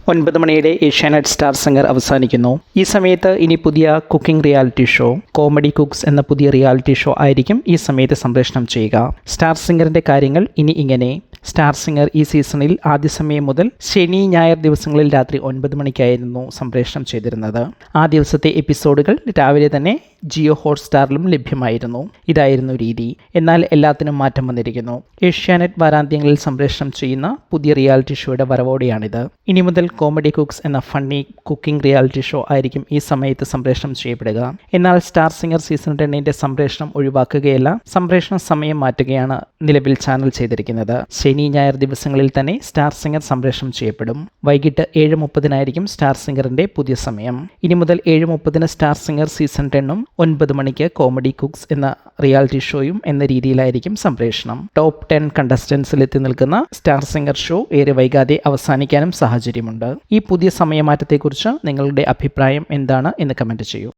9 മണിയുടെ Asianet star singer അവസാനിക്കുന്നു. ഈ സമയത്ത് ഇനി പുതിയ cooking reality show comedy cooks എന്ന പുതിയ റിയാലിറ്റി ഷോ ആയിരിക്കും ഈ സമയത്ത് സംപ്രേഷണം ചെയ്യുക. സ്റ്റാർ സിംഗറിന്റെ കാര്യങ്ങൾ ഇനി ഇങ്ങനെ. സ്റ്റാർ സിംഗർ ഈ സീസണിൽ ആദ്യ സമയം മുതൽ ശനി ഞായർ ദിവസങ്ങളിൽ രാത്രി 9 മണിക്കായിരുന്നു സംപ്രേഷണം ചെയ്തിരുന്നത്. ആ ദിവസത്തെ എപ്പിസോഡുകൾ രാവിലെ തന്നെ ജിയോ ഹോട്ട്സ്റ്റാറിലും ലഭ്യമായിരുന്നു. ഇതായിരുന്നു രീതി. എന്നാൽ എല്ലാത്തിനും മാറ്റം വന്നിരിക്കുന്നു. ഏഷ്യാനെറ്റ് വാരാന്ത്യങ്ങളിൽ സംപ്രേഷണം ചെയ്യുന്ന പുതിയ റിയാലിറ്റി ഷോയുടെ വരവോടെയാണിത്. ഇനി മുതൽ കോമഡി കുക്സ് എന്ന ഫണ്ണി കുക്കിംഗ് റിയാലിറ്റി ഷോ ആയിരിക്കും ഈ സമയത്ത് സംപ്രേഷണം ചെയ്യപ്പെടുക. എന്നാൽ സ്റ്റാർ സിംഗർ സീസൺ 10 സംപ്രേഷണം ഒഴിവാക്കുകയല്ല, സംപ്രേഷണ സമയം മാറ്റുകയാണ് നിലവിൽ ചാനൽ ചെയ്തിരിക്കുന്നത്. ശനി ഞായർ ദിവസങ്ങളിൽ തന്നെ സ്റ്റാർ സിംഗർ സംപ്രേഷണം ചെയ്യപ്പെടും. വൈകിട്ട് 7:30 സ്റ്റാർ സിംഗറിന്റെ പുതിയ സമയം. ഇനി മുതൽ 7:30 സ്റ്റാർ സിംഗർ സീസൺ 10ഉം 9 മണിക്ക് കോമഡി കുക്സ് എന്ന റിയാലിറ്റി ഷോയും എന്ന രീതിയിലായിരിക്കും സംപ്രേഷണം. ടോപ്പ് 10 കണ്ടസ്റ്റൻസിൽ എത്തി നിൽക്കുന്ന സ്റ്റാർ സിംഗർ ഷോ ഏറെ വൈകാതെ അവസാനിക്കാനും സാഹചര്യമുണ്ട്. ഈ പുതിയ സമയമാറ്റത്തെക്കുറിച്ച് നിങ്ങളുടെ അഭിപ്രായം എന്താണ് എന്ന് കമന്റ് ചെയ്യൂ.